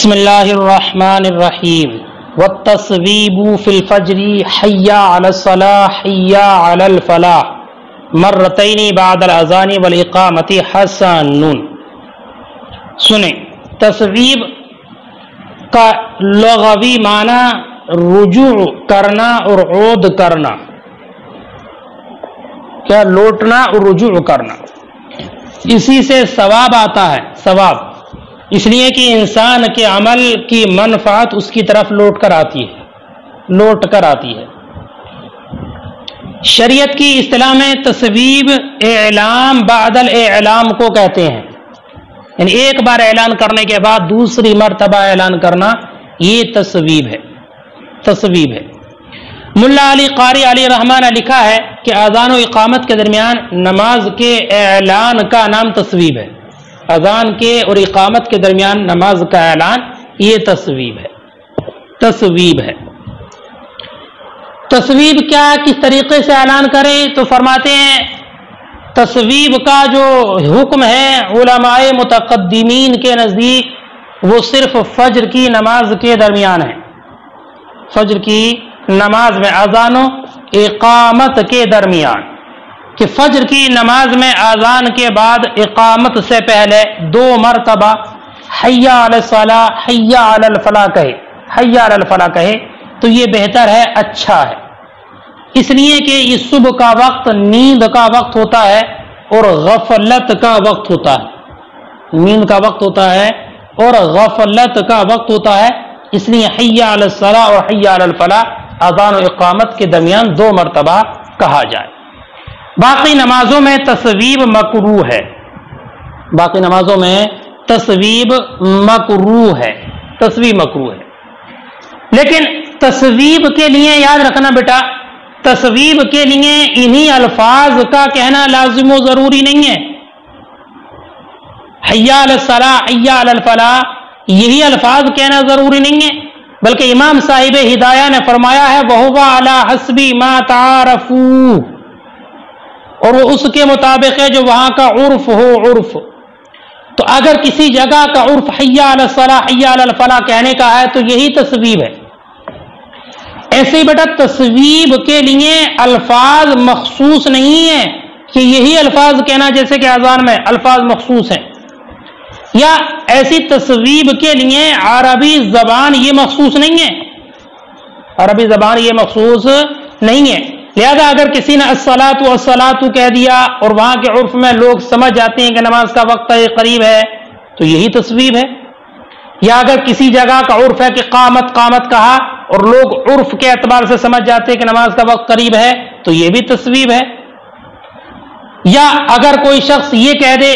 بسم اللہ الرحمن الرحیم والتصویب فی الفجر حی علی الصلاح حی علی الفلاح مرتین بعد الاذان والاقامت حسن. سنیں، تصویب کا لغوی معنی رجوع کرنا اور عود کرنا، کیا لوٹنا اور رجوع کرنا. اسی سے ثواب آتا ہے. ثواب اس لیے کہ انسان کے عمل کی منفعت اس کی طرف لوٹ کر آتی ہے. شریعت کی اصطلاح میں تصویب اعلام بعد الاعلام کو کہتے ہیں، یعنی ایک بار اعلان کرنے کے بعد دوسری مرتبہ اعلان کرنا، یہ تصویب ہے. ملا علی قاری علی رحمان نے لکھا ہے کہ اذان و اقامت کے درمیان نماز کے اعلان کا نام تصویب ہے. اذان کے اور اقامت کے درمیان نماز کا اعلان، یہ تصویب ہے. تصویب کیا، کس طریقے سے اعلان کریں؟ تو فرماتے ہیں تصویب کا جو حکم ہے علماء متقدمین کے نزدیک وہ صرف فجر کی نماز کے درمیان ہے. فجر کی نماز میں اذان و اقامت کے درمیان، کہ فجر کی نماز میں اذان کے بعد اقامت سے پہلے 2 مرتبہ حی علی الصلاح حی علی الفلاح کہے تو یہ بہتر ہے، اچھا ہے. اس لیے کہ یہ صبح کا وقت نیند کا وقت ہوتا ہے اور غفلت کا وقت ہوتا ہے. نیند کا وقت ہوتا ہے اور غفلت کا وقت ہوتا ہے. اس لیے حی علی الصلاح اور حی علی الفلاح اذان و اقامت کے درمیان 2 مرتبہ کہا جائے. باقی نمازوں میں تصویب مکروہ ہے. تصویب مکروہ ہے. لیکن تصویب کے لیے یاد رکھنا بیٹا، تصویب کے لیے انہی الفاظ کا کہنا لازم و ضروری نہیں ہے. حی علی الصلاح حی علی الفلاح یہی الفاظ کہنا ضروری نہیں ہے، بلکہ امام صاحب ہدایہ نے فرمایا ہے وَهُوَ عَلَى حَسْبِ مَا تَعَارَفُوا، اور وہ اس کے مطابق ہے جو وہاں کا عرف ہو. عرف تو اگر کسی جگہ کا عرف حی علی الصلاح حی علی الفلاح کہنے کا ہے تو یہی تصویب ہے. ایسے ہی بیٹا تصویب کے لیے الفاظ مخصوص نہیں ہے کہ یہی الفاظ کہنا، جیسے کہ اذان میں الفاظ مخصوص ہیں، یا ایسی تصویب کے لیے عربی زبان یہ مخصوص نہیں ہے. لہذا اگر کسی نے الصلاۃ والصلاۃ کہہ دیا اور وہاں کے عرف میں لوگ سمجھ جاتے ہیں کہ نماز کا وقت قریب ہے تو یہی تصویب ہے. یا اگر کسی جگہ کا عرف ہے کہ قامت کہا اور لوگ عرف کے اعتبار سے سمجھ جاتے ہیں کہ نماز کا وقت قریب ہے تو یہ بھی تصویب ہے. یا اگر کوئی شخص یہ کہہ دے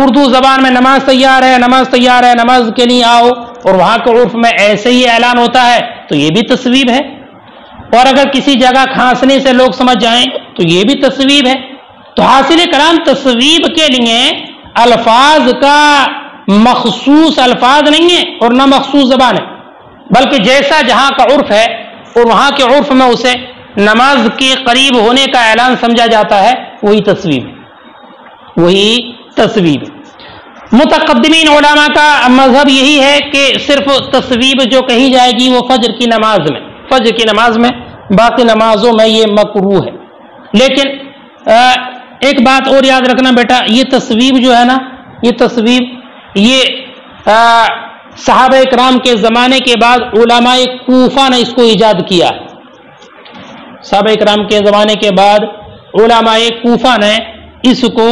اردو زبان میں نماز تیار ہے نماز کے لیے آؤ، اور وہاں کے عرف میں ایسے ہی اعلان ہوتا ہے تو یہ بھی تصویب ہے. اور اگر کسی جگہ کھانسنے سے لوگ سمجھ جائیں تو یہ بھی تصویب ہے. تو حاصل کلام تصویب کے لیے الفاظ کا مخصوص الفاظ نہیں ہے اور نہ مخصوص زبان ہے، بلکہ جیسا جہاں کا عرف ہے اور وہاں کے عرف میں اسے نماز کے قریب ہونے کا اعلان سمجھا جاتا ہے، وہی تصویب ہے. متقدمین علماء کا مذہب یہی ہے کہ صرف تصویب جو کہی جائے گی وہ فجر کی نماز میں، باقی نمازوں میں یہ مکروہ ہے. لیکن ایک بات اور یاد رکھنا بیٹا، یہ تصویب جو ہے نا، یہ صحابہ اکرام کے زمانے کے بعد علماء کوفہ نے اس کو ایجاد کیا. صحابہ اکرام کے زمانے کے بعد علماء کوفہ نے اس کو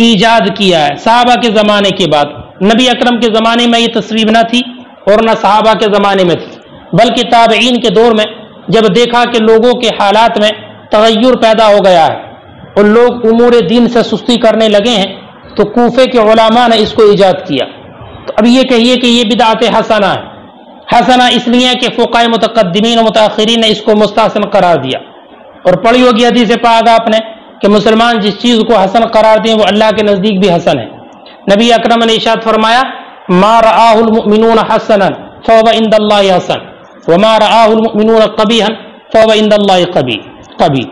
ایجاد کیا ہے. صحابہ کے زمانے کے بعد، نبی اکرم کے زمانے میں یہ تصویب نہ تھی اور نہ صحابہ کے زمانے میں تھی، بلکہ تابعین کے دور میں جب دیکھا کہ لوگوں کے حالات میں تغیر پیدا ہو گیا ہے اور لوگ امور دین سے سستی کرنے لگے ہیں تو کوفے کے علماء نے اس کو ایجاد کیا. تو اب یہ کہیے کہ یہ بدعت حسنہ اس لیے کہ فقہاء متقدمین و متاخرین نے اس کو مستحسن قرار دیا. اور پڑھی ہوگی حدیث پاک آپ نے کہ مسلمان جس چیز کو حسن قرار دیں وہ اللہ کے نزدیک بھی حسن ہے. نبی اکرم نے ارشاد فرمایا ما رآہ المؤمنون حسنا فهو عند اللہ حسن وما رآہ المؤمنون قبیحا فهو عند اللہ قبیح.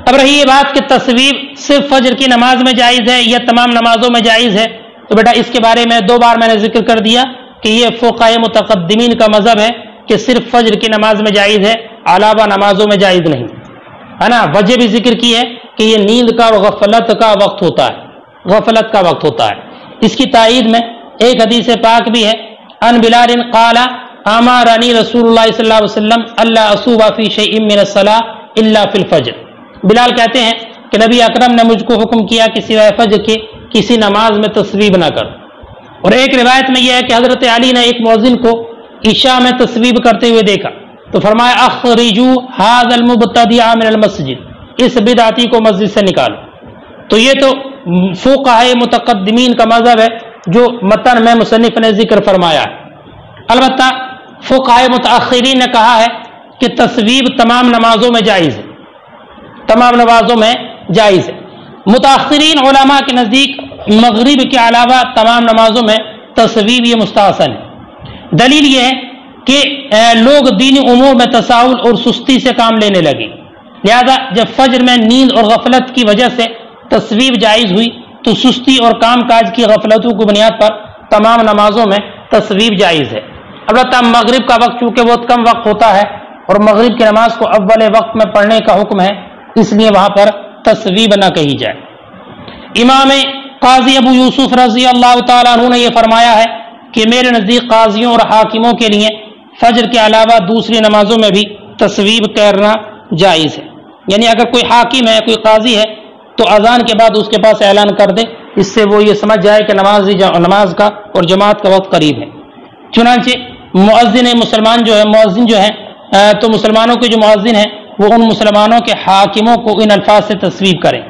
اب رہی یہ بات کہ تصویب صرف فجر کی نماز میں جائز ہے یا تمام نمازوں میں جائز ہے، تو بیٹا اس کے بارے میں 2 بار میں نے ذکر کر دیا کہ یہ فقہائے متقدمین کا مذہب ہے کہ صرف فجر کی نماز میں جائز ہے، علاوہ نمازوں میں جائز نہیں ہے نا۔ وجہ بھی ذکر کی ہے کہ یہ نیند کا اور غفلت کا وقت ہوتا ہے، غفلت کا وقت ہوتا ہے۔ اس کی تائید میں ایک حدیث پاک بھی ہے، ان بلال قال امرنی رسول اللہ صلی اللہ علیہ وسلم اللہ اصوب فی شیء من الصلاۃ الا فی الفجر۔ بلال کہتے ہیں کہ نبی اکرم نے مجھ کو حکم کیا کہ سوائے فجر کے کسی نماز میں تصویب نہ کر۔ اور ایک روایت میں یہ ہے کہ حضرت علی نے ایک مؤذن کو عشاء میں تصویب کرتے ہوئے دیکھا تو فرمایا اخرجوا هذا المبتدع من المسجد، اس بدعتی کو مسجد سے نکالو۔ تو یہ تو فقہائے متقدمین کا مذہب ہے جو متن میں مصنف نے ذکر فرمایا ہے۔ البتہ فقہائے متاخرین نے کہا ہے کہ تصویب تمام نمازوں میں جائز ہے، تمام نمازوں میں جائز ہے۔ متاخرین علماء کے نزدیک مغرب کے علاوہ تمام نمازوں میں تصویب یہ مستحسن ہے۔ دلیل یہ ہے کہ لوگ دینی امور میں تساہل اور سستی سے کام لینے لگے، لہذا جب فجر میں نیند اور غفلت کی وجہ سے تصویب جائز ہوئی تو سستی اور کام کاج کی غفلتوں کی بنیاد پر تمام نمازوں میں تصویب جائز ہے۔ البتہ مغرب کا وقت چونکہ بہت کم وقت ہوتا ہے اور مغرب کی نماز کو اول وقت میں پڑھنے کا حکم ہے، اس لیے وہاں پر تصویب نہ کہی جائے۔ امام قاضی ابو یوسف رضی اللہ تعالیٰ عنہ نے یہ فرمایا ہے کہ میرے نزدیک قاضیوں اور حاکموں کے لیے فجر کے علاوہ دوسری نمازوں میں بھی تصویب کرنا جائز ہے، یعنی اگر کوئی حاکم ہے، کوئی قاضی ہے تو اذان کے بعد اس کے پاس اعلان کر دے، اس سے وہ یہ سمجھ جائے کہ نماز کا اور جماعت کا وقت قریب ہے۔ چنانچہ مؤذن مؤذن جو ہے تو مسلمانوں کے جو مؤذن ہیں وہ ان مسلمانوں کے حاکموں کو ان الفاظ سے تصویب کریں،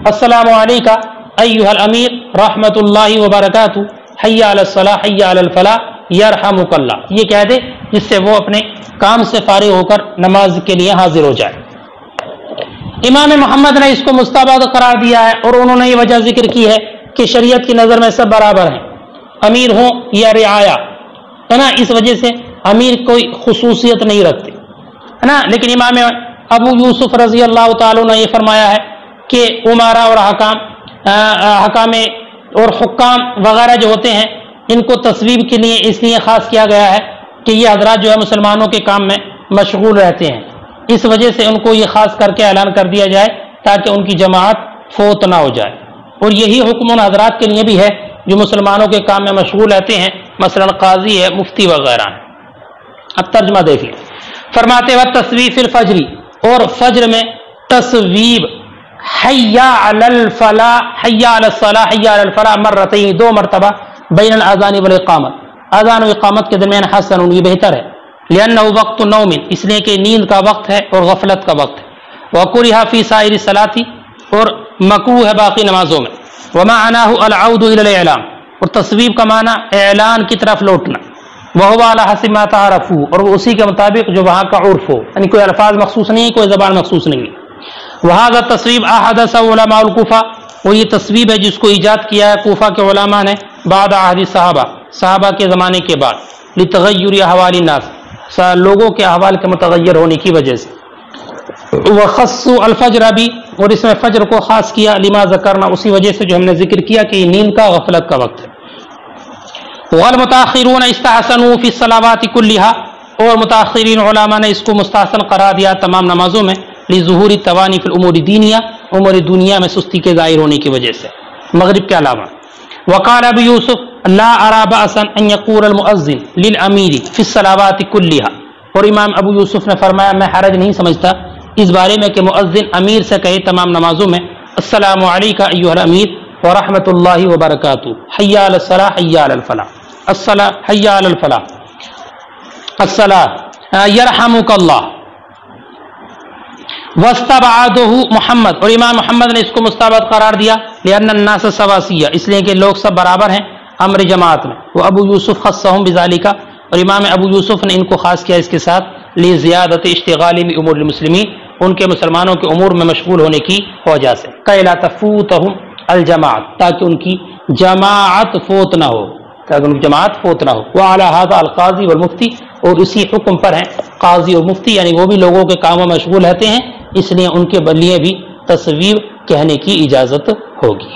السلام علیکہ ایھا الامیر رحمۃ اللہ وبرکاتہ، حی علی الصلاۃ حی علی الفلاح یرحمک اللہ، یہ کہہ دے جس سے وہ اپنے کام سے فارغ ہو کر نماز کے لیے حاضر ہو جائے۔ امام محمد نے اس کو مستحب قرار دیا ہے اور انہوں نے یہ وجہ ذکر کی ہے کہ شریعت کی نظر میں سب برابر ہیں، امیر ہوں یا رعایا، ہے نا، اس وجہ سے امیر کوئی خصوصیت نہیں رکھتے، ہے نا۔ لیکن امام ابو یوسف رضی اللہ تعالیٰ نے یہ فرمایا ہے کہ امارا اور حکام اور حکام وغیرہ جو ہوتے ہیں ان کو تصویب کے لیے اس لیے خاص کیا گیا ہے کہ یہ حضرات جو ہے مسلمانوں کے کام میں مشغول رہتے ہیں، اس وجہ سے ان کو یہ خاص کر کے اعلان کر دیا جائے تاکہ ان کی جماعت فوت نہ ہو جائے۔ اور یہی حکم ان حضرات کے لیے بھی ہے جو مسلمانوں کے کام میں مشغول رہتے ہیں، مثلا قاضی ہے، مفتی وغیرہ ہیں۔ اب ترجمہ دیکھیے، فرماتے وقت تصویب فی الفجر، اور فجر میں تصویب حی علی الفلاح حی علی الصلاح حی علی الفلاح مرتين، دو مرتبہ، بین الاذان والاقامت، اذان و اقامت کے درمیان، حسن، یہ بہتر ہے، لأنه وقت نوم، اس لیے کہ نیند کا وقت ہے اور غفلت کا وقت ہے، وکرہ فی سائر الصلاۃ، اور مکروہ ہے باقی نمازوں میں، ومعناه العود الى الاعلام، اور تصویب کا معنی اعلان کی طرف لوٹنا، وهو على حسب ما تعرفوا، اور وہ اسی کے مطابق جو وہاں کا عرف ہو، یعنی کوئی الفاظ مخصوص نہیں، کوئی زبان مخصوص نہیں۔ وهذا تصویب احدث علماء الکوفہ، وہ یہ تصویب ہے جس کو ایجاد کیا ہے کوفہ کے علماء نے بعد عہد صحابہ کے زمانے کے بعد، لتغیر احوال الناس، لوگوں کے احوال کے متغیر ہونے کی وجہ سے، وخصوا الفجر بھی، اور اس میں فجر کو خاص کیا، لما ذکرنا، اسی وجہ سے جو ہم نے ذکر کیا کہ یہ نیند کا غفلت کا وقت ہے۔ والمتاخرون استحسنوا فی الصلوات کلها، اور متاخرین علماء نے اس کو مستحسن قرار دیا تمام نمازوں میں، لظہور التوانی فی الامور الدینیہ، امور دنیا میں سستی کے ظاہر ہونے کی وجہ سے، مغرب کے علاوہ۔ وقال ابو یوسف لا ارى بأسا ان يقول المؤذن للامیر فی الصلوات کلها، اور امام ابو یوسف نے فرمایا میں حرج نہیں سمجھتا اس بارے میں کہ مؤذن امیر سے کہے تمام نمازوں میں، السلام علیکہ ایھا الامیر ورحمۃ اللہ وبرکاتہ، حی علی الصلاۃ حی علی الفلاح، الصلاۃ حی علی الفلاح، الصلاۃ یرحمک اللہ۔ واستبعدہ محمد، اور امام محمد نے اس کو مستبعد قرار دیا، لأن الناس سواسیہ، اس لیے کہ لوگ سب برابر ہیں امر جماعت میں، وہ ابو یوسف خصہم بذالک، اور امام ابو یوسف نے ان کو خاص کیا اس کے ساتھ، لزیادت اشتغال بامور المسلمین، ان کے مسلمانوں کے امور میں مشغول ہونے کی وجہ سے، کہ لا تفوتہم الجماعت، تاکہ ان کی جماعت فوت نہ ہو، تاکہ ان کی جماعت فوت نہ ہو۔ وعلی ھذا القاضی والمفتی، اور اسی حکم پر ہیں قاضی اور مفتی، یعنی وہ بھی لوگوں کے کاموں میں مشغول رہتے ہیں، اس لیے ان کے لیے بھی تصویب کہنے کی اجازت ہوگی۔